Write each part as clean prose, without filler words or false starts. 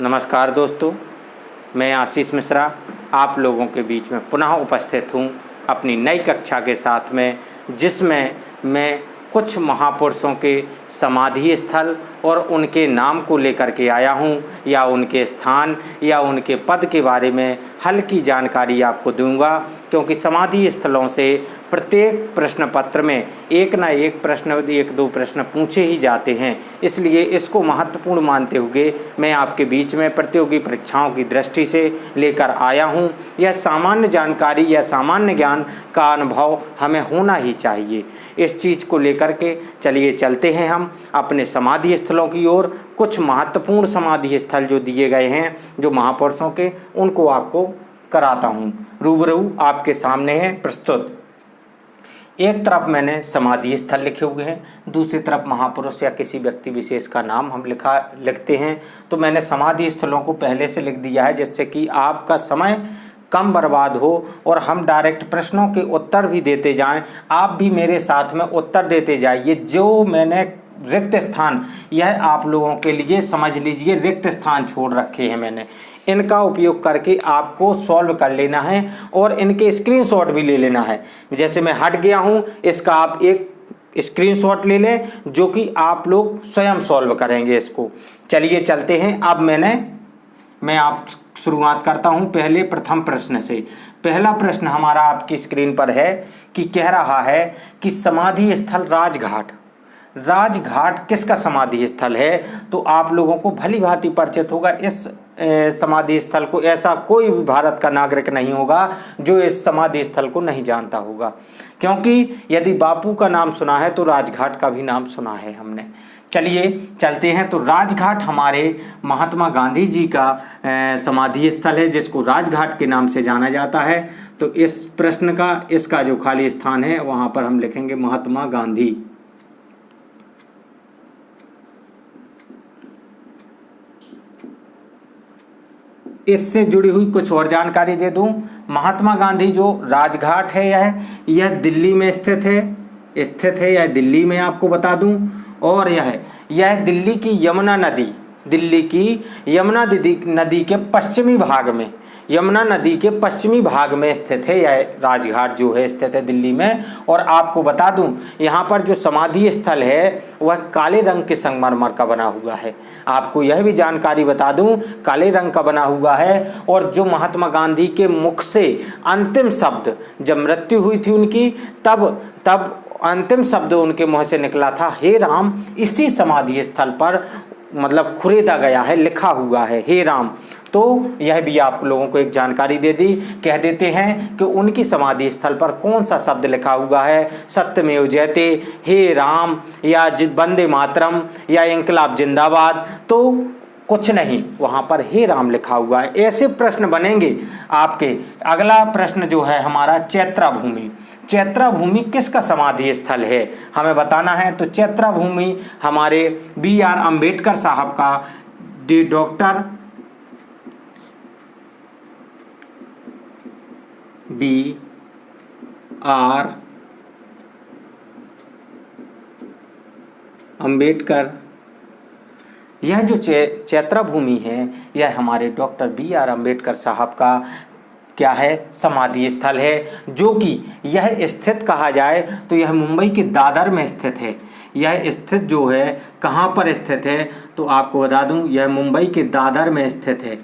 नमस्कार दोस्तों, मैं आशीष मिश्रा आप लोगों के बीच में पुनः उपस्थित हूँ अपनी नई कक्षा के साथ में, जिसमें मैं कुछ महापुरुषों के समाधि स्थल और उनके नाम को लेकर के आया हूँ, या उनके स्थान या उनके पद के बारे में हल्की जानकारी आपको दूंगा। क्योंकि समाधि स्थलों से प्रत्येक प्रश्न पत्र में एक ना एक प्रश्न, एक दो प्रश्न पूछे ही जाते हैं, इसलिए इसको महत्वपूर्ण मानते हुए मैं आपके बीच में प्रतियोगी परीक्षाओं की दृष्टि से लेकर आया हूँ। यह सामान्य जानकारी या सामान्य ज्ञान का अनुभव हमें होना ही चाहिए। इस चीज़ को लेकर के चलिए चलते हैं हम अपने समाधि स्थलों की ओर। कुछ महत्वपूर्ण समाधि स्थल जो दिए गए हैं जो महापुरुषों के, उनको आपको कराता हूँ। रूबरू आपके सामने है प्रस्तुत। एक तरफ मैंने समाधि स्थल लिखे हुए हैं, दूसरी तरफ महापुरुष या किसी व्यक्ति विशेष का नाम हम लिखते हैं। तो मैंने समाधि स्थलों को पहले से लिख दिया है, जिससे कि आपका समय कम बर्बाद हो और हम डायरेक्ट प्रश्नों के उत्तर भी देते जाएं। आप भी मेरे साथ में उत्तर देते जाइए। जो मैंने रिक्त स्थान, यह आप लोगों के लिए समझ लीजिए रिक्त स्थान छोड़ रखे हैं मैंने, इनका उपयोग करके आपको सॉल्व कर लेना है और इनके स्क्रीनशॉट भी ले लेना है। जैसे मैं हट गया हूं, इसका आप एक स्क्रीनशॉट ले लें, जो कि आप लोग स्वयं सॉल्व करेंगे इसको। चलिए चलते हैं। अब मैं आप शुरुआत करता हूं पहले प्रथम प्रश्न से। पहला प्रश्न हमारा आपकी स्क्रीन पर है कि कह रहा है कि समाधि स्थल राजघाट। राजघाट किसका समाधि स्थल है? तो आप लोगों को भली भांति परिचित होगा इस समाधि स्थल को। ऐसा कोई भी भारत का नागरिक नहीं होगा जो इस समाधि स्थल को नहीं जानता होगा, क्योंकि यदि बापू का नाम सुना है तो राजघाट का भी नाम सुना है हमने। चलिए चलते हैं। तो राजघाट हमारे महात्मा गांधी जी का समाधि स्थल है, जिसको राजघाट के नाम से जाना जाता है। तो इस प्रश्न का इसका जो खाली स्थान है वहाँ पर हम लिखेंगे महात्मा गांधी। इससे जुड़ी हुई कुछ और जानकारी दे दूं। महात्मा गांधी जो राजघाट है यह दिल्ली में स्थित है, यह दिल्ली में आपको बता दूं। और यह दिल्ली की यमुना नदी के पश्चिमी भाग में, यमुना नदी के पश्चिमी भाग में स्थित है। यह राजघाट जो है स्थित है दिल्ली में। और आपको बता दूं, यहाँ पर जो समाधि स्थल है वह काले रंग के संगमरमर का बना हुआ है। आपको यह भी जानकारी बता दूं, काले रंग का बना हुआ है। और जो महात्मा गांधी के मुख से अंतिम शब्द, जब मृत्यु हुई थी उनकी, तब अंतिम शब्द उनके मुँह से निकला था, हे राम। इसी समाधि स्थल पर मतलब खुरेदा गया है, लिखा हुआ है, हे राम। तो यह भी आप लोगों को एक जानकारी दे दी। कह देते हैं कि उनकी समाधि स्थल पर कौन सा शब्द लिखा हुआ है, सत्यमेव जयते, हे राम, या वंदे मातरम, या इंकलाब जिंदाबाद। तो कुछ नहीं, वहाँ पर हे राम लिखा हुआ है। ऐसे प्रश्न बनेंगे आपके। अगला प्रश्न जो है हमारा चैत्रा भूमि। चैत्रा भूमि किसका समाधि स्थल है हमें बताना है। तो चैत्रा भूमि हमारे B.R. अम्बेडकर साहब का, डॉक्टर B.R. अम्बेडकर, यह जो चैत्रा भूमि है यह हमारे डॉक्टर B.R. अम्बेडकर साहब का क्या है, समाधि स्थल है। जो कि यह स्थित कहा जाए तो यह मुंबई के दादर में स्थित है। यह स्थित जो है कहाँ पर स्थित है, तो आपको बता दूं यह मुंबई के दादर में स्थित है।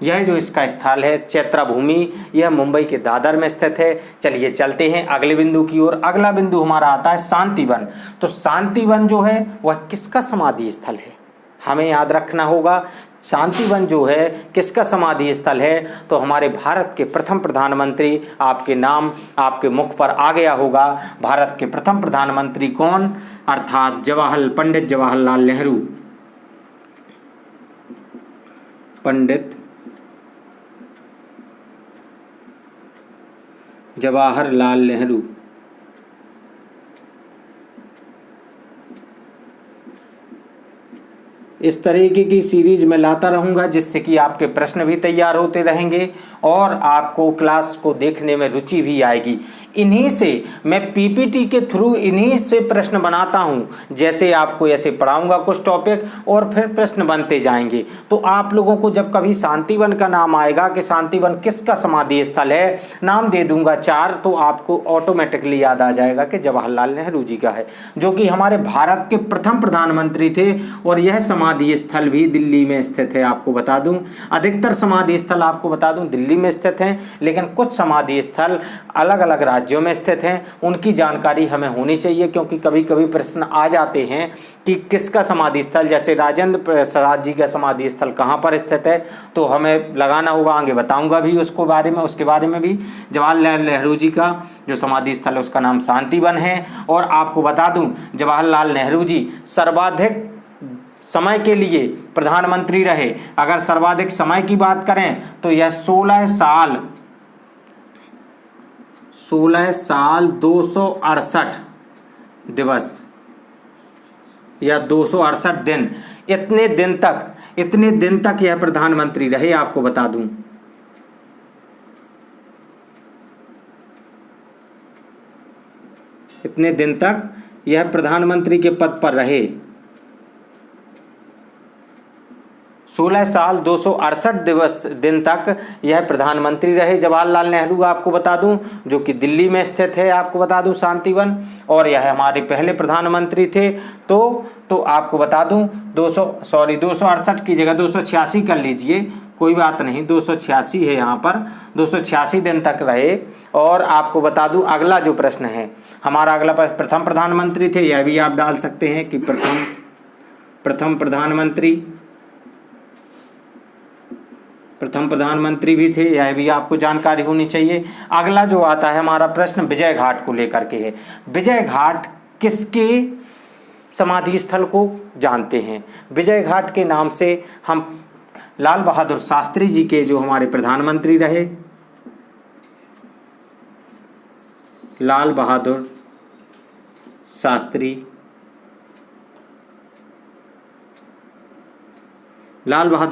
यह जो इसका स्थल है चैत्रा भूमि, यह मुंबई के दादर में स्थित है। चलिए चलते हैं अगले बिंदु की ओर। अगला बिंदु हमारा आता है शांतिवन। तो शांतिवन जो है वह किसका समाधि स्थल है, हमें याद रखना होगा। शांतिवन जो है किसका समाधि स्थल है, तो हमारे भारत के प्रथम प्रधानमंत्री, आपके नाम आपके मुख पर आ गया होगा, भारत के प्रथम प्रधानमंत्री कौन, अर्थात पंडित जवाहरलाल नेहरू। पंडित जवाहरलाल नेहरू। इस तरीके की सीरीज में लाता रहूँगा, जिससे कि आपके प्रश्न भी तैयार होते रहेंगे और आपको क्लास को देखने में रुचि भी आएगी। इन्हीं से मैं पीपीटी के थ्रू इन्हीं से प्रश्न बनाता हूं। जैसे आपको ऐसे पढ़ाऊंगा कुछ टॉपिक और फिर प्रश्न बनते जाएंगे। तो आप लोगों को जब कभी शांतिवन का नाम आएगा कि शांतिवन किसका समाधि स्थल है, नाम दे दूंगा 4, तो आपको ऑटोमेटिकली याद आ जाएगा कि जवाहरलाल नेहरू जी का है, जो कि हमारे भारत के प्रथम प्रधानमंत्री थे। और यह समाधि स्थल भी दिल्ली में स्थित है। आपको बता दूं अधिकतर समाधि स्थल आपको बता दूं दिल्ली में स्थित हैं, लेकिन कुछ समाधि स्थल अलग अलग राज्यों में स्थित हैं। उनकी जानकारी हमें होनी चाहिए, क्योंकि कभी कभी प्रश्न आ जाते हैं कि किसका समाधि स्थल, जैसे राजेंद्र प्रसाद जी का समाधि स्थल कहाँ पर स्थित है, तो हमें लगाना होगा। आगे बताऊंगा भी उसके बारे में भी। जवाहरलाल नेहरू जी का जो समाधि स्थल है उसका नाम शांतिवन है। और आपको बता दूं जवाहरलाल नेहरू जी सर्वाधिक समय के लिए प्रधानमंत्री रहे। अगर सर्वाधिक समय की बात करें तो यह 16 साल 268 दिवस या 268 दिन, इतने दिन तक यह प्रधानमंत्री रहे। आपको बता दूं इतने दिन तक यह प्रधानमंत्री के पद पर रहे। 16 साल 268 दिन तक यह प्रधानमंत्री रहे जवाहरलाल नेहरू। आपको बता दूं जो कि दिल्ली में स्थित है। आपको बता दूं शांतिवन, और यह हमारे पहले प्रधानमंत्री थे। तो आपको बता दूं 268 की जगह 286 कर लीजिए, कोई बात नहीं, 286 है यहाँ पर, 286 दिन तक रहे। और आपको बता दूं अगला जो प्रश्न है हमारा, अगला प्रथम प्रधानमंत्री थे, यह भी आप डाल सकते हैं कि प्रथम प्रधानमंत्री भी थे, यह भी आपको जानकारी होनी चाहिए। अगला जो आता है हमारा प्रश्न विजय घाट को लेकर के है। विजय घाट किसके समाधि स्थल को जानते हैं? विजय घाट के नाम से हम लाल बहादुर शास्त्री जी के, जो हमारे प्रधानमंत्री रहे, लाल बहादुर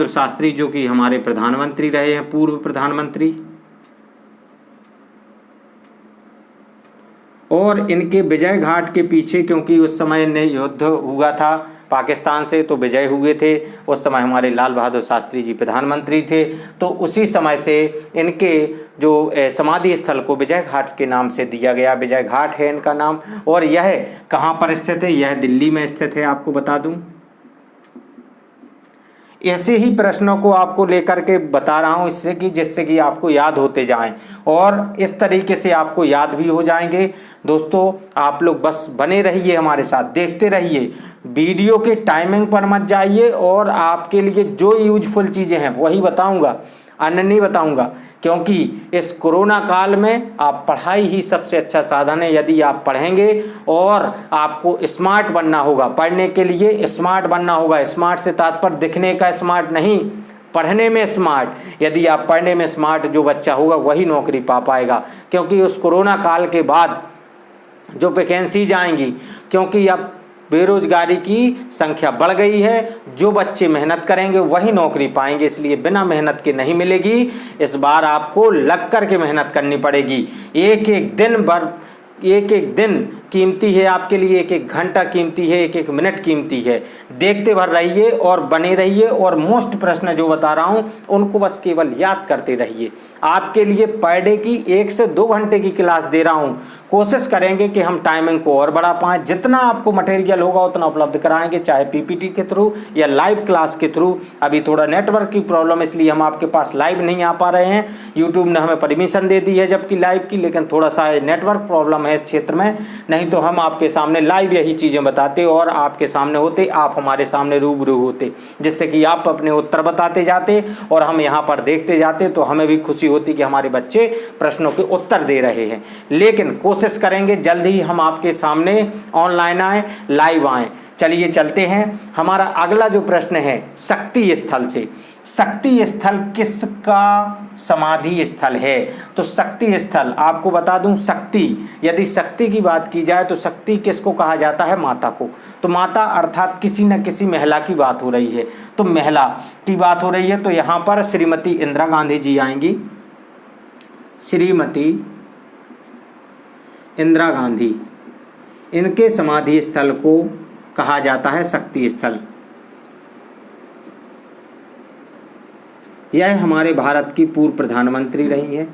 शास्त्री जो कि हमारे प्रधानमंत्री रहे हैं, पूर्व प्रधानमंत्री। और इनके विजय घाट के पीछे, क्योंकि उस समय ने युद्ध हुआ था पाकिस्तान से, तो विजय हुए थे। उस समय हमारे लाल बहादुर शास्त्री जी प्रधानमंत्री थे, तो उसी समय से इनके जो समाधि स्थल को विजय घाट के नाम से दिया गया। विजय घाट है इनका नाम। और यह कहाँ पर स्थित है? यह दिल्ली में स्थित है। आपको बता दूं ऐसे ही प्रश्नों को आपको लेकर के बता रहा हूं, जिससे कि आपको याद होते जाएं, और इस तरीके से आपको याद भी हो जाएंगे। दोस्तों आप लोग बस बने रहिए, हमारे साथ देखते रहिए, वीडियो के टाइमिंग पर मत जाइए। और आपके लिए जो यूजफुल चीज़ें हैं वही बताऊंगा, अन्य नहीं बताऊंगा, क्योंकि इस कोरोना काल में आप पढ़ाई ही सबसे अच्छा साधन है। यदि आप पढ़ेंगे, और आपको स्मार्ट बनना होगा, पढ़ने के लिए स्मार्ट बनना होगा। स्मार्ट से तात्पर्य दिखने का स्मार्ट नहीं, पढ़ने में स्मार्ट। यदि आप पढ़ने में स्मार्ट जो बच्चा होगा वही नौकरी पा पाएगा, क्योंकि उस कोरोना काल के बाद जो वैकेंसीज आएंगी, क्योंकि अब बेरोजगारी की संख्या बढ़ गई है, जो बच्चे मेहनत करेंगे वही नौकरी पाएंगे, इसलिए बिना मेहनत के नहीं मिलेगी। इस बार आपको लग कर के मेहनत करनी पड़ेगी। एक एक दिन कीमती है आपके लिए, एक एक घंटा कीमती है, एक एक मिनट कीमती है। देखते भर रहिए और बने रहिए, और मोस्ट प्रश्न जो बता रहा हूं उनको बस केवल याद करते रहिए। आपके लिए पर डे की 1 से 2 घंटे की क्लास दे रहा हूं। कोशिश करेंगे कि हम टाइमिंग को और बढ़ा पाएं। जितना आपको मटेरियल होगा उतना उपलब्ध कराएंगे, चाहे पीपीटी के थ्रू या लाइव क्लास के थ्रू। अभी थोड़ा नेटवर्क की प्रॉब्लम, इसलिए हम आपके पास लाइव नहीं आ पा रहे हैं। यूट्यूब ने हमें परमिशन दे दी है जबकि लाइव की, लेकिन थोड़ा सा नेटवर्क प्रॉब्लम है इस क्षेत्र में। नहीं तो हम आपके सामने लाइव यही चीज़ें बताते और आपके सामने होते, आप हमारे सामने रूबरू होते, जिससे कि आप अपने उत्तर बताते जाते और हम यहाँ पर देखते जाते, तो हमें भी खुशी होती कि हमारे बच्चे प्रश्नों के उत्तर दे रहे हैं। लेकिन कोशिश करेंगे जल्द ही हम आपके सामने ऑनलाइन आए, लाइव आए। चलिए चलते हैं। हमारा अगला जो प्रश्न है शक्ति स्थल से। शक्ति स्थल किसका समाधि स्थल है? तो शक्ति स्थल आपको बता दूं, शक्ति, यदि शक्ति की बात की जाए तो शक्ति किसको कहा जाता है? माता को। तो माता अर्थात किसी न किसी महिला की बात हो रही है, तो महिला की बात हो रही है, तो यहाँ पर श्रीमती इंदिरा गांधी जी आएंगी। श्रीमती इंदिरा गांधी, इनके समाधि स्थल को कहा जाता है शक्ति स्थल। यह हमारे भारत की पूर्व प्रधानमंत्री रही हैं।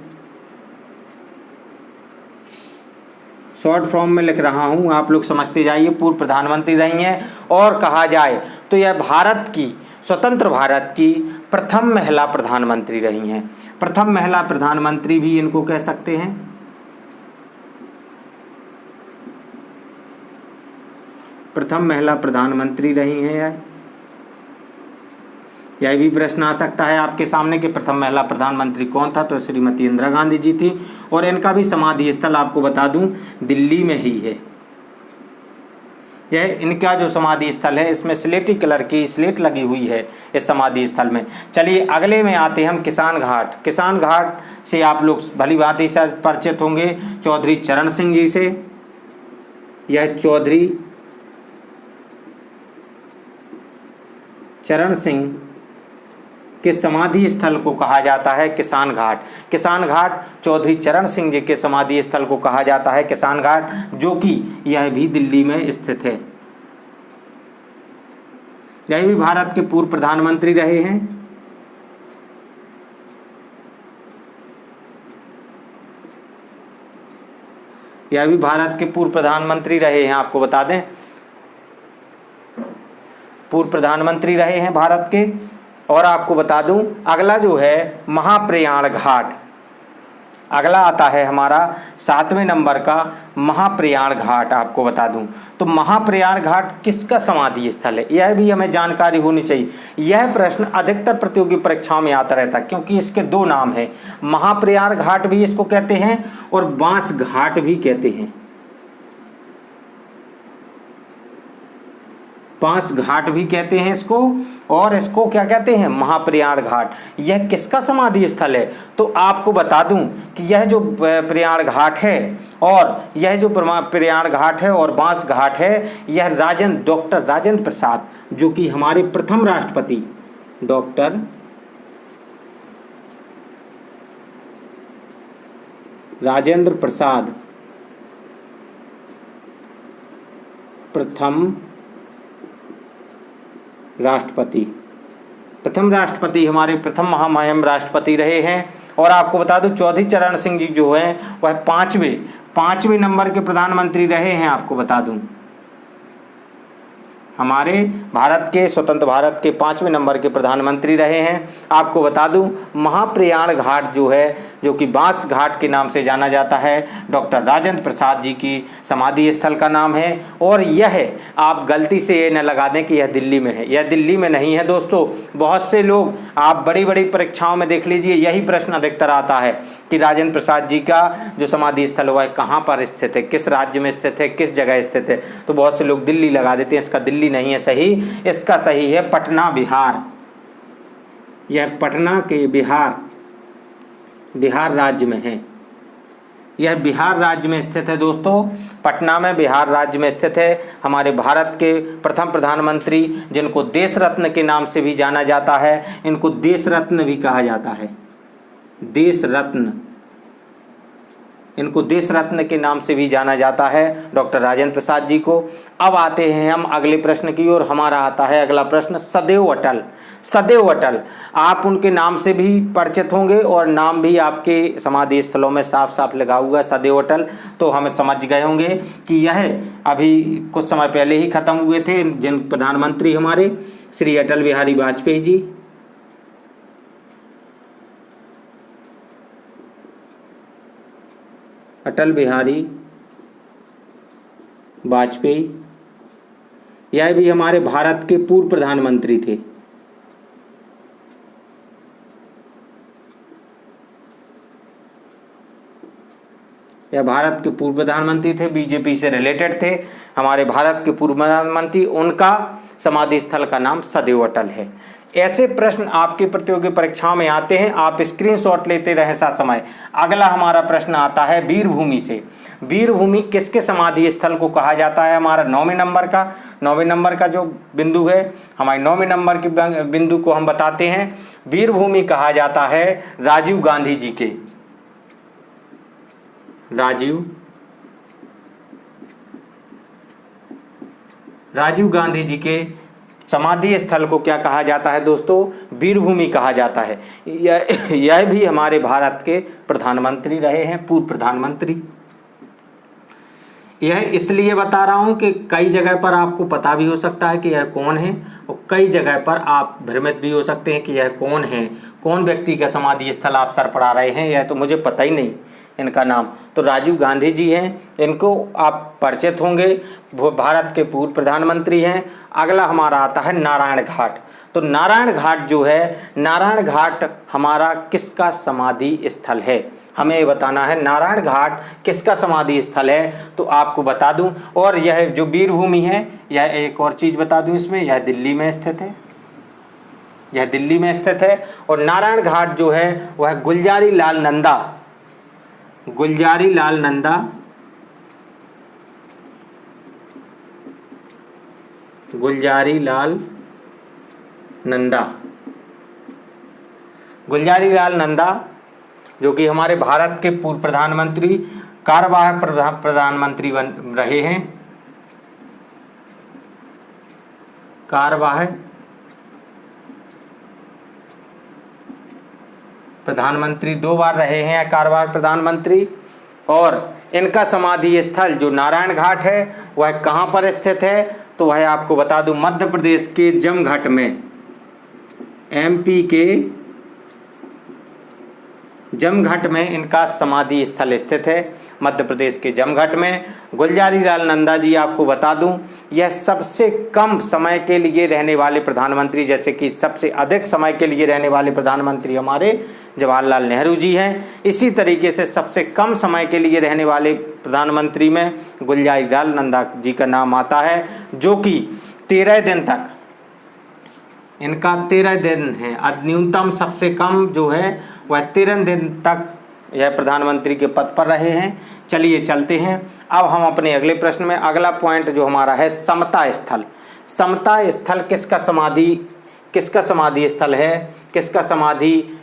शॉर्ट फॉर्म में लिख रहा हूँ, आप लोग समझते जाइए। पूर्व प्रधानमंत्री रही हैं और कहा जाए तो यह भारत की, स्वतंत्र भारत की प्रथम महिला प्रधानमंत्री रही हैं। प्रथम महिला प्रधानमंत्री भी इनको कह सकते हैं। प्रथम महिला प्रधानमंत्री रही हैं यह भी प्रश्न आ सकता है आपके सामने कि प्रथम महिला प्रधानमंत्री कौन था, तो श्रीमती इंदिरा गांधी जी थी। और इनका भी समाधि स्थल आपको बता दूं दिल्ली में ही है। यह इनका जो समाधि स्थल है इसमें स्लेटी कलर की स्लेट लगी हुई है इस समाधि स्थल में। चलिए अगले में आते हैं हम किसान घाट। किसान घाट से आप लोग भली भांति से परिचित होंगे चौधरी चरण सिंह जी से। यह चौधरी चरण सिंह के समाधि स्थल को कहा जाता है किसान घाट। किसान घाट चौधरी चरण सिंह जी के समाधि स्थल को कहा जाता है किसान घाट, जो कि यह भी दिल्ली में स्थित है। यह भी भारत के पूर्व प्रधानमंत्री रहे हैं। यह भी भारत के पूर्व प्रधानमंत्री रहे हैं, आपको बता दें पूर्व प्रधानमंत्री रहे हैं भारत के। और आपको बता दूं अगला जो है महाप्रयाण घाट, अगला आता है हमारा 7वें नंबर का महाप्रयाण घाट। आपको बता दूं तो महाप्रयाण घाट किसका समाधि स्थल है, यह भी हमें जानकारी होनी चाहिए। यह प्रश्न अधिकतर प्रतियोगी परीक्षाओं में आता रहता है क्योंकि इसके दो नाम हैं, महाप्रयाण घाट भी इसको कहते हैं और बांस घाट भी कहते हैं। बांस घाट भी कहते हैं इसको, और इसको क्या कहते हैं, महाप्रयाण घाट। यह किसका समाधि स्थल है, तो आपको बता दूं कि यह जो प्रयाण घाट है और यह जो प्रयाण घाट है और बांस घाट है, यह डॉक्टर राजेंद्र प्रसाद, जो कि हमारे प्रथम राष्ट्रपति डॉक्टर राजेंद्र प्रसाद प्रथम राष्ट्रपति हमारे प्रथम महामहिम राष्ट्रपति रहे हैं। और आपको बता दूं चौधरी चरण सिंह जी जो हैं वह पांचवें नंबर के प्रधानमंत्री रहे हैं। आपको बता दूं हमारे भारत के, स्वतंत्र भारत के 5वें नंबर के प्रधानमंत्री रहे हैं। आपको बता दूं महाप्रयाण घाट जो है, जो कि बांस घाट के नाम से जाना जाता है, डॉक्टर राजेंद्र प्रसाद जी की समाधि स्थल का नाम है। और यह आप गलती से ये न लगा दें कि यह दिल्ली में है, यह दिल्ली में नहीं है दोस्तों। बहुत से लोग आप बड़ी बड़ी परीक्षाओं में देख लीजिए, यही प्रश्न अधिकतर आता है कि राजेंद्र प्रसाद जी का जो समाधि स्थल हुआ है कहाँ पर स्थित है, किस राज्य में स्थित है, किस जगह स्थित है। तो बहुत से लोग दिल्ली लगा देते हैं, इसका दिल्ली नहीं है सही, इसका सही है पटना, बिहार। यह पटना के बिहार राज्य में है। यह बिहार राज्य में स्थित है दोस्तों, पटना में बिहार राज्य में स्थित है। हमारे भारत के प्रथम प्रधानमंत्री, जिनको देश रत्न के नाम से भी जाना जाता है, इनको देश रत्न भी कहा जाता है, देश रत्न, इनको देश रत्न के नाम से भी जाना जाता है, डॉक्टर राजेंद्र प्रसाद जी को। अब आते हैं हम अगले प्रश्न की ओर। हमारा आता है अगला प्रश्न सदैव अटल। सदैव अटल आप उनके नाम से भी परिचित होंगे और नाम भी आपके समाधि स्थलों में साफ साफ लगा हुआ सदैव अटल, तो हम समझ गए होंगे कि यह अभी कुछ समय पहले ही खत्म हुए थे, जिन प्रधानमंत्री हमारे श्री अटल बिहारी वाजपेयी जी। अटल बिहारी वाजपेयी, यह भी हमारे भारत के पूर्व प्रधानमंत्री थे। यह भारत के पूर्व प्रधानमंत्री थे, बीजेपी से रिलेटेड थे, हमारे भारत के पूर्व प्रधानमंत्री। उनका समाधि स्थल का नाम सदैव अटल है। ऐसे प्रश्न आपकी प्रतियोगी परीक्षाओं में आते हैं, आप स्क्रीनशॉट लेते रहें साथ समय। अगला हमारा प्रश्न आता है वीरभूमि से। वीरभूमि किसके समाधि स्थल को कहा जाता है, हमारा 9वें नंबर का जो बिंदु है, हमारे 9वें नंबर के बिंदु को हम बताते हैं। वीरभूमि कहा जाता है राजीव गांधी जी के, राजीव राजीव गांधी जी के समाधि स्थल को क्या कहा जाता है दोस्तों? वीर भूमि कहा जाता है। यह भी हमारे भारत के प्रधानमंत्री रहे हैं, पूर्व प्रधानमंत्री। यह इसलिए बता रहा हूं कि कई जगह पर आपको पता भी हो सकता है कि यह कौन है, और कई जगह पर आप भ्रमित भी हो सकते हैं कि यह कौन है, कौन व्यक्ति का समाधि स्थल आप सर पढ़ा रहे हैं, यह तो मुझे पता ही नहीं इनका नाम। तो राजीव गांधी जी हैं, इनको आप परिचित होंगे, वो भारत के पूर्व प्रधानमंत्री हैं। अगला हमारा आता है नारायण घाट। तो नारायण घाट जो है, नारायण घाट हमारा किसका समाधि स्थल है? हमें ये बताना है नारायण घाट किसका समाधि स्थल है। तो आपको बता दूं, और यह जो वीर भूमि है, यह एक और चीज़ बता दूं इसमें, यह दिल्ली में स्थित है, यह दिल्ली में स्थित है। और नारायण घाट जो है वह गुलजारी लाल नंदा, गुलजारी लाल नंदा, गुलजारी लाल नंदा, गुलजारी लाल नंदा जो कि हमारे भारत के पूर्व प्रधानमंत्री, कार्यवाहक प्रधानमंत्री बन रहे हैं, कार्यवाहक प्रधानमंत्री 2 बार रहे हैं, कार्यवाहक प्रधानमंत्री। और इनका समाधि स्थल जो नारायण घाट है वह कहाँ पर स्थित है? तो वह आपको बता दूं, मध्य प्रदेश के जमघट में, एमपी के जमघट में इनका समाधि स्थल स्थित है, मध्य प्रदेश के जमघट में। गुलजारी लाल नंदा जी आपको बता दूं, यह सबसे कम समय के लिए रहने वाले प्रधानमंत्री, जैसे कि सबसे अधिक समय के लिए रहने वाले प्रधानमंत्री हमारे जवाहरलाल नेहरू जी हैं, इसी तरीके से सबसे कम समय के लिए रहने वाले प्रधानमंत्री में गुलजारी लाल नंदा जी का नाम आता है, जो कि 13 दिन तक, इनका 13 दिन है, न्यूनतम सबसे कम जो है वह 13 दिन तक यह प्रधानमंत्री के पद पर रहे हैं। चलिए चलते हैं अब हम अपने अगले प्रश्न में। अगला पॉइंट जो हमारा है समता स्थल। समता स्थल किसका समाधि स्थल है, किसका समाधि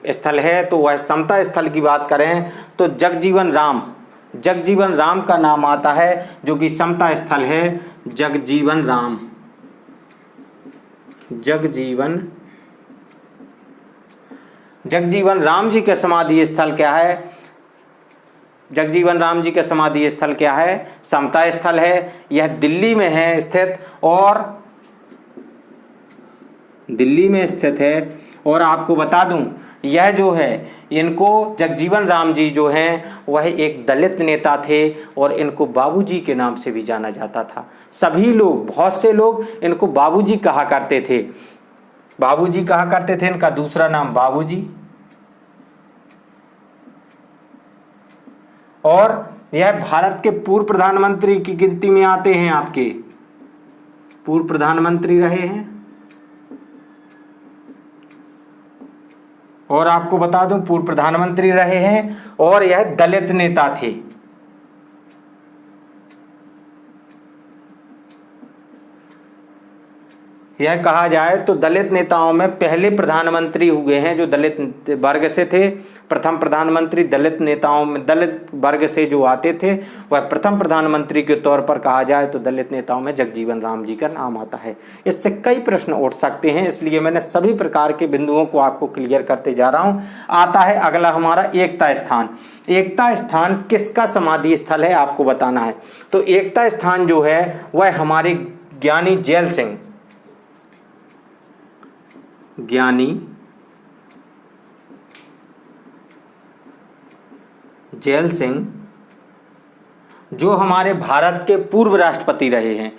स्थल है? तो वह समता स्थल की बात करें तो जगजीवन राम का नाम आता है, जो कि समता स्थल है। जगजीवन राम जी का समाधि स्थल क्या है? जगजीवन राम जी का समाधि स्थल क्या है? समता स्थल है। यह दिल्ली में है स्थित, और दिल्ली में स्थित है। और आपको बता दूं, यह जो है, इनको जगजीवन राम जी जो हैं वह एक दलित नेता थे, और इनको बाबूजी के नाम से भी जाना जाता था। सभी लोग, बहुत से लोग इनको बाबूजी कहा करते थे, इनका दूसरा नाम बाबूजी। और यह भारत के पूर्व प्रधानमंत्री की गिनती में आते हैं, आपके पूर्व प्रधानमंत्री रहे हैं। और आपको बता दूं, पूर्व प्रधानमंत्री रहे हैं, और यह दलित नेता थे। यह कहा जाए तो दलित नेताओं में पहले प्रधानमंत्री हुए हैं जो दलित वर्ग से थे। प्रथम प्रधानमंत्री दलित नेताओं में, दलित वर्ग से जो आते थे, वह प्रथम प्रधानमंत्री के तौर पर कहा जाए तो दलित नेताओं में जगजीवन राम जी का नाम आता है। इससे कई प्रश्न उठ सकते हैं, इसलिए मैंने सभी प्रकार के बिंदुओं को आपको क्लियर करते जा रहा हूँ। आता है अगला हमारा एकता स्थान। एकता स्थान किसका समाधि स्थल है आपको बताना है। तो एकता स्थान जो है वह हमारे ज्ञानी जैल सिंह जो हमारे भारत के पूर्व राष्ट्रपति रहे हैं,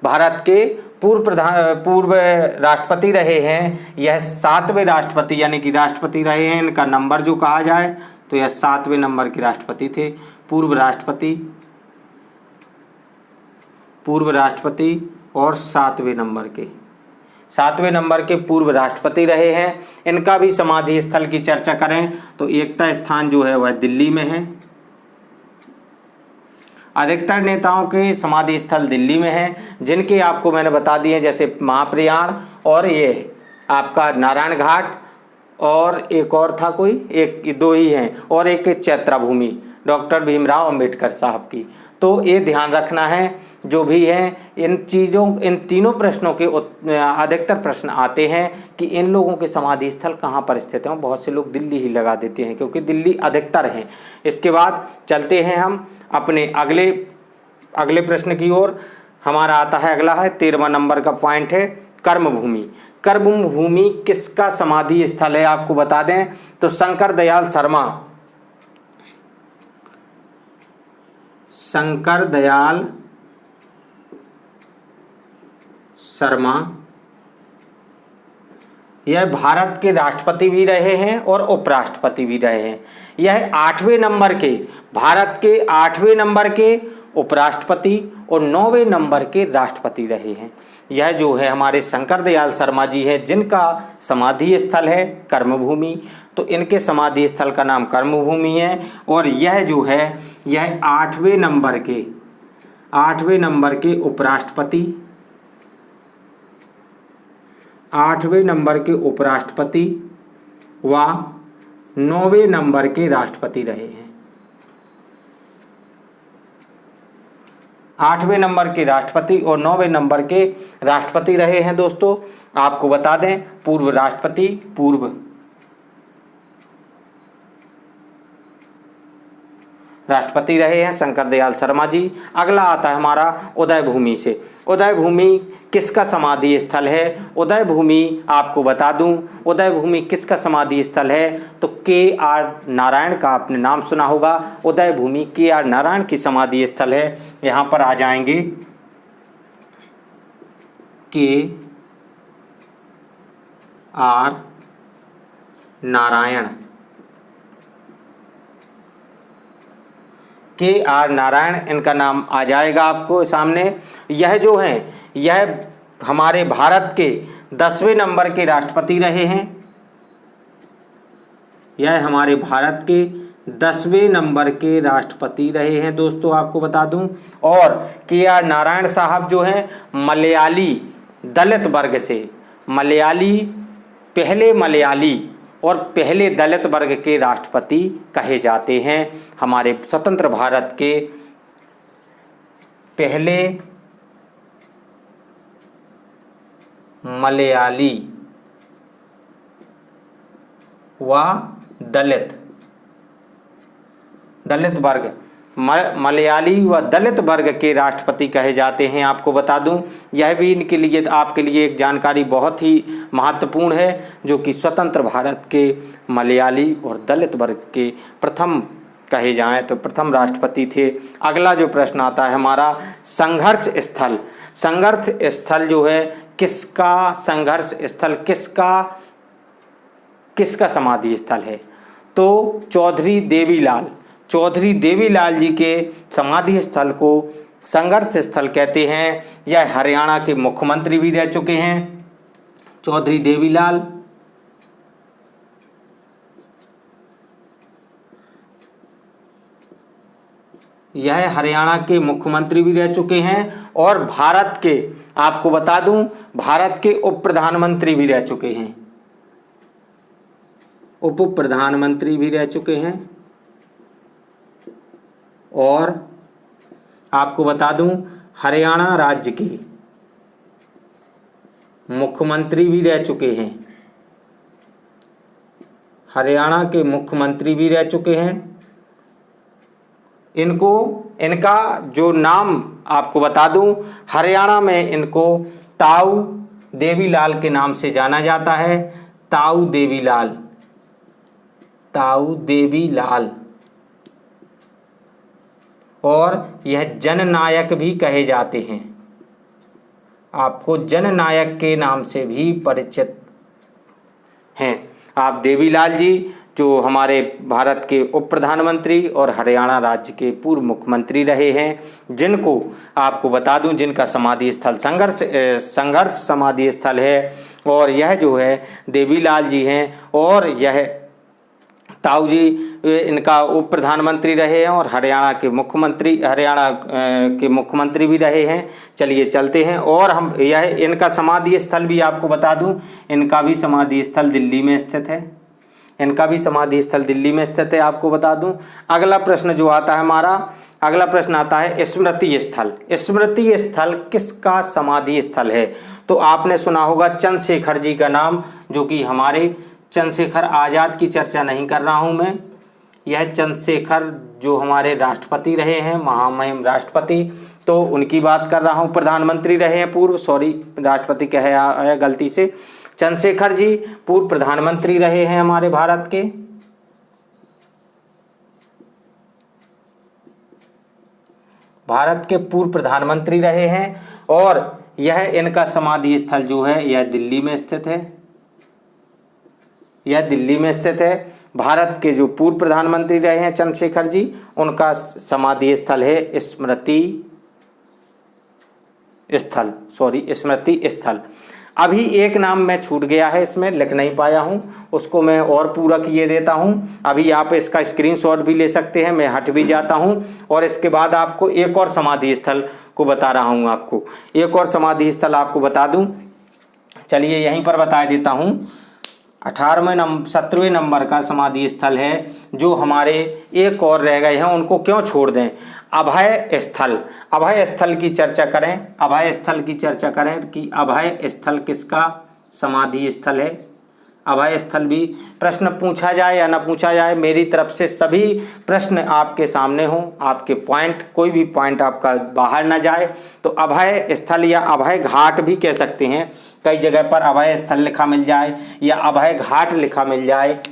भारत के पूर्व राष्ट्रपति रहे हैं। यह 7वें राष्ट्रपति यानी कि राष्ट्रपति रहे हैं। इनका नंबर जो कहा जाए तो यह 7वें नंबर के राष्ट्रपति थे, पूर्व राष्ट्रपति और 7वें नंबर के पूर्व राष्ट्रपति रहे हैं। इनका भी समाधि स्थल की चर्चा करें तो एकता स्थान जो है वह दिल्ली में है। अधिकतर नेताओं के समाधि स्थल दिल्ली में हैं, जिनके आपको मैंने बता दिए, जैसे महाप्रयाण और ये आपका नारायण घाट, और एक और था कोई, एक 2 ही हैं, और एक चैत्रा भूमि डॉक्टर भीमराव अंबेडकर साहब की। तो ये ध्यान रखना है जो भी है इन चीज़ों, इन तीनों प्रश्नों के अधिकतर प्रश्न आते हैं कि इन लोगों के समाधि स्थल कहाँ पर स्थित हैं। बहुत से लोग दिल्ली ही लगा देते हैं क्योंकि दिल्ली अधिकतर हैं। इसके बाद चलते हैं हम अपने अगले प्रश्न की ओर। हमारा आता है अगला है 13वां नंबर का पॉइंट है कर्मभूमि। कर्मभूमि किसका समाधि स्थल है आपको बता दें तो शंकर दयाल शर्मा यह भारत के राष्ट्रपति भी रहे हैं और उपराष्ट्रपति भी रहे हैं। यह 8वें नंबर के, भारत के 8वें नंबर के उपराष्ट्रपति और 9वें नंबर के राष्ट्रपति रहे हैं। यह जो है हमारे शंकर दयाल शर्मा जी हैं जिनका समाधि स्थल है कर्मभूमि। तो इनके समाधि स्थल का नाम कर्मभूमि है और यह जो है यह 8वें नंबर के उपराष्ट्रपति, 8वें नंबर के उपराष्ट्रपति व 9वें नंबर के राष्ट्रपति रहे हैं। 8वें नंबर के राष्ट्रपति और 9वें नंबर के राष्ट्रपति रहे हैं। दोस्तों आपको बता दें पूर्व राष्ट्रपति रहे हैं शंकर दयाल शर्मा जी। अगला आता है हमारा उदय भूमि से। उदय भूमि किसका समाधि स्थल है? उदय भूमि आपको बता दूं, उदय भूमि किसका समाधि स्थल है तो KR नारायण का आपने नाम सुना होगा। उदय भूमि KR नारायण की समाधि स्थल है। यहाँ पर आ जाएंगे KR नारायण, KR नारायण इनका नाम आ जाएगा आपको सामने। यह जो हैं यह हमारे भारत के 10वें नंबर के राष्ट्रपति रहे हैं। यह हमारे भारत के 10वें नंबर के राष्ट्रपति रहे हैं दोस्तों आपको बता दूं। और KR नारायण साहब जो हैं मलयाली दलित वर्ग से, पहले दलित वर्ग के राष्ट्रपति कहे जाते हैं। हमारे स्वतंत्र भारत के पहले मलयाली व दलित वर्ग, मलयाली व दलित वर्ग के राष्ट्रपति कहे जाते हैं आपको बता दूं। यह भी इनके लिए आपके लिए एक जानकारी बहुत ही महत्वपूर्ण है जो कि स्वतंत्र भारत के मलयाली और दलित वर्ग के प्रथम कहे जाएं तो प्रथम राष्ट्रपति थे। अगला जो प्रश्न आता है हमारा संघर्ष स्थल जो है किसका संघर्ष स्थल किसका समाधि स्थल है तो चौधरी देवीलाल जी के समाधि स्थल को संघर्ष स्थल कहते हैं। यह हरियाणा के मुख्यमंत्री भी रह चुके हैं चौधरी देवीलाल। यह हरियाणा के मुख्यमंत्री भी रह चुके हैं और भारत के आपको बता दूं भारत के उप प्रधानमंत्री भी रह चुके हैं, उप प्रधानमंत्री भी रह चुके हैं। और आपको बता दूं हरियाणा राज्य के मुख्यमंत्री भी रह चुके हैं, हरियाणा के मुख्यमंत्री भी रह चुके हैं। इनका जो नाम आपको बता दूं हरियाणा में इनको ताऊ देवीलाल के नाम से जाना जाता है। ताऊ देवीलाल और यह जननायक भी कहे जाते हैं, आपको जननायक के नाम से भी परिचित हैं। आप देवीलाल जी जो हमारे भारत के उप प्रधानमंत्री और हरियाणा राज्य के पूर्व मुख्यमंत्री रहे हैं जिनको आपको बता दूं जिनका समाधि स्थल संघर्ष समाधि स्थल है। और यह जो है देवीलाल जी हैं और यह ताऊ जी इनका उप प्रधानमंत्री रहे हैं और हरियाणा के मुख्यमंत्री भी रहे हैं। चलिए चलते हैं और हम इनका समाधि स्थल भी आपको बता दूं, इनका भी समाधि स्थल दिल्ली में स्थित है। इनका भी समाधि स्थल दिल्ली में स्थित है, आपको बता दूं। अगला प्रश्न जो आता है हमारा, अगला प्रश्न आता है स्मृति स्थल। स्मृति स्थल किसका समाधि स्थल है? तो आपने सुना होगा चंद्रशेखर जी का नाम, जो कि हमारे चंद्रशेखर आज़ाद की चर्चा नहीं कर रहा हूं मैं, यह चंद्रशेखर जो हमारे राष्ट्रपति रहे हैं, महामहिम राष्ट्रपति, तो उनकी बात कर रहा हूं। प्रधानमंत्री रहे हैं पूर्व, सॉरी राष्ट्रपति कहे आया गलती से, चंद्रशेखर जी पूर्व प्रधानमंत्री रहे हैं हमारे भारत के। भारत के पूर्व प्रधानमंत्री रहे हैं और यह इनका समाधि स्थल जो है यह दिल्ली में स्थित है। यह दिल्ली में स्थित है। भारत के जो पूर्व प्रधानमंत्री रहे हैं चंद्रशेखर जी, उनका समाधि स्थल है स्मृति स्थल, सॉरी स्मृति स्थल। अभी एक नाम मैं छूट गया है, इसमें लिख नहीं पाया हूं, उसको मैं और पूरा किए देता हूं। अभी आप इसका स्क्रीनशॉट भी ले सकते हैं, मैं हट भी जाता हूं और इसके बाद आपको एक और समाधि स्थल को बता रहा हूं। आपको एक और समाधि स्थल आपको बता दूं, चलिए यहीं पर बता देता हूं। 17वें नंबर का समाधि स्थल है जो हमारे एक और रह गए हैं, उनको क्यों छोड़ दें। अभय स्थल, अभय स्थल की चर्चा करें, अभय स्थल की चर्चा करें कि अभय स्थल किसका समाधि स्थल है। अभय स्थल भी प्रश्न पूछा जाए या ना पूछा जाए, मेरी तरफ से सभी प्रश्न आपके सामने हों, आपके पॉइंट, कोई भी पॉइंट आपका बाहर ना जाए। तो अभय स्थल या अभय घाट भी कह सकते हैं, कई जगह पर अभय स्थल लिखा मिल जाए या अभय घाट लिखा मिल जाए,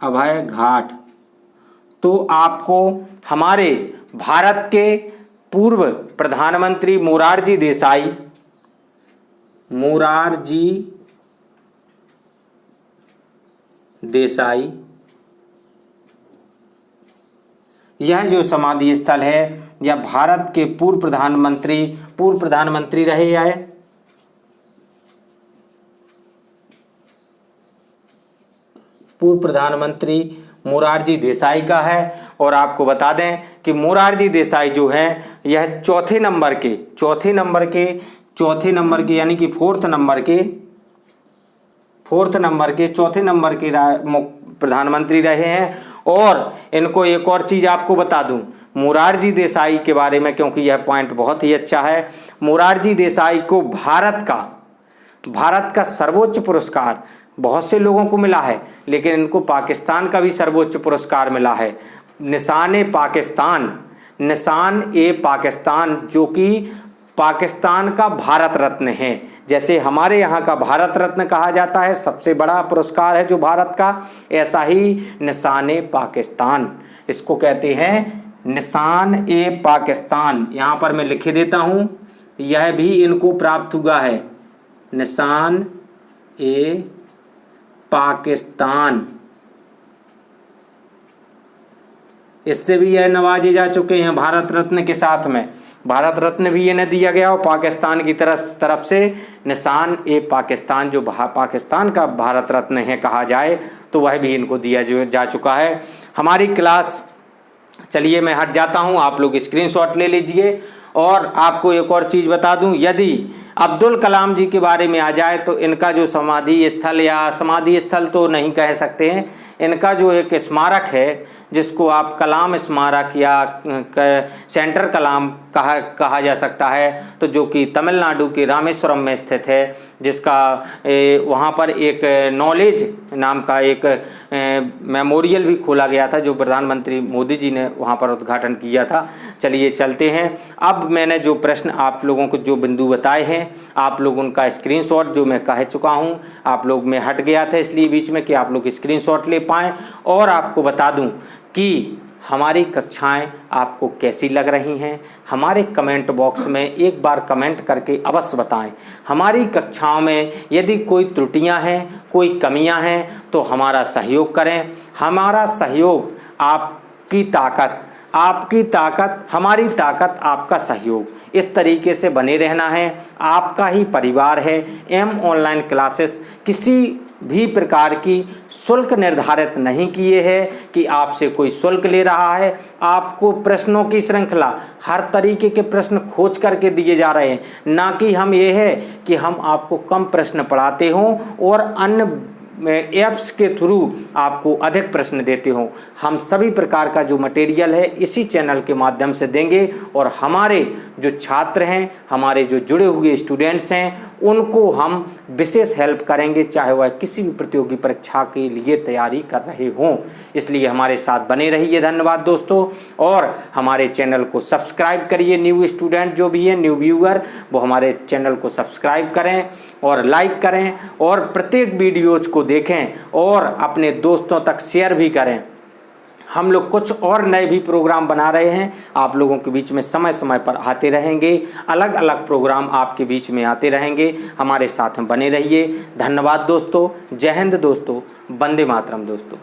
अभय घाट। तो आपको हमारे भारत के पूर्व प्रधानमंत्री मोरारजी देसाई, मोरारजी देसाई, यह जो समाधि स्थल है यह भारत के पूर्व प्रधानमंत्री रहे हैं, पूर्व प्रधानमंत्री मोरारजी देसाई का है। और आपको बता दें कि मोरारजी देसाई जो है यह चौथे नंबर के यानी कि चौथे नंबर के प्रधानमंत्री रहे हैं। और इनको एक और चीज़ आपको बता दूं मोरारजी देसाई के बारे में, क्योंकि यह पॉइंट बहुत ही अच्छा है। मोरारजी देसाई को भारत का सर्वोच्च पुरस्कार बहुत से लोगों को मिला है, लेकिन इनको पाकिस्तान का भी सर्वोच्च पुरस्कार मिला है, निशान-ए-पाकिस्तान, जो कि पाकिस्तान का भारत रत्न है। जैसे हमारे यहाँ का भारत रत्न कहा जाता है, सबसे बड़ा पुरस्कार है जो भारत का, ऐसा ही निशान-ए-पाकिस्तान इसको कहते हैं, निशान-ए-पाकिस्तान। यहाँ पर मैं लिख देता हूँ, यह भी इनको प्राप्त हुआ है, निशान-ए-पाकिस्तान। इससे भी यह नवाजे जा चुके हैं भारत रत्न के साथ में, भारत रत्न भी इन्हें दिया गया और पाकिस्तान की तरफ से निशान-ए-पाकिस्तान, जो पाकिस्तान का भारत रत्न है कहा जाए, तो वह भी इनको दिया जा चुका है। हमारी क्लास, चलिए मैं हट जाता हूं, आप लोग स्क्रीनशॉट ले लीजिए। और आपको एक और चीज़ बता दूं, यदि अब्दुल कलाम जी के बारे में आ जाए तो इनका जो समाधि स्थल, या समाधि स्थल तो नहीं कह सकते हैं, इनका जो एक स्मारक है जिसको आप कलाम स्मारक या सेंटर कलाम कहा जा सकता है, तो जो कि तमिलनाडु के रामेश्वरम में स्थित है, जिसका वहाँ पर एक नॉलेज नाम का एक मेमोरियल भी खोला गया था, जो प्रधानमंत्री मोदी जी ने वहाँ पर उद्घाटन किया था। चलिए चलते हैं। अब मैंने जो प्रश्न आप लोगों को जो बिंदु बताए हैं, आप लोग उनका स्क्रीनशॉट, जो मैं कह चुका हूँ, आप लोग में हट गया था इसलिए बीच में कि आप लोग स्क्रीनशॉट ले पाएँ। और आपको बता दूँ कि हमारी कक्षाएं आपको कैसी लग रही हैं, हमारे कमेंट बॉक्स में एक बार कमेंट करके अवश्य बताएं। हमारी कक्षाओं में यदि कोई त्रुटियां हैं, कोई कमियां हैं, तो हमारा सहयोग करें। हमारा सहयोग आपकी ताकत, हमारी ताकत आपका सहयोग, इस तरीके से बने रहना है। आपका ही परिवार है एम ऑनलाइन क्लासेस। किसी भी प्रकार की शुल्क निर्धारित नहीं किए हैं कि आपसे कोई शुल्क ले रहा है। आपको प्रश्नों की श्रृंखला हर तरीके के प्रश्न खोज करके दिए जा रहे हैं, ना कि हम ये है कि हम आपको कम प्रश्न पढ़ाते हों और अन्य ऐप्स के थ्रू आपको अधिक प्रश्न देते हो। हम सभी प्रकार का जो मटेरियल है इसी चैनल के माध्यम से देंगे और हमारे जो छात्र हैं, हमारे जो जुड़े हुए स्टूडेंट्स हैं, उनको हम विशेष हेल्प करेंगे, चाहे वह किसी भी प्रतियोगी परीक्षा के लिए तैयारी कर रहे हों। इसलिए हमारे साथ बने रहिए। धन्यवाद दोस्तों। और हमारे चैनल को सब्सक्राइब करिए। न्यू स्टूडेंट जो भी है, न्यू व्यूअर, वो हमारे चैनल को सब्सक्राइब करें और लाइक करें और प्रत्येक वीडियोज को देखें और अपने दोस्तों तक शेयर भी करें। हम लोग कुछ और नए भी प्रोग्राम बना रहे हैं, आप लोगों के बीच में समय समय पर आते रहेंगे। अलग अलग प्रोग्राम आपके बीच में आते रहेंगे। हमारे साथ में बने रहिए। धन्यवाद दोस्तों। जय हिंद दोस्तों। वंदे मातरम दोस्तों।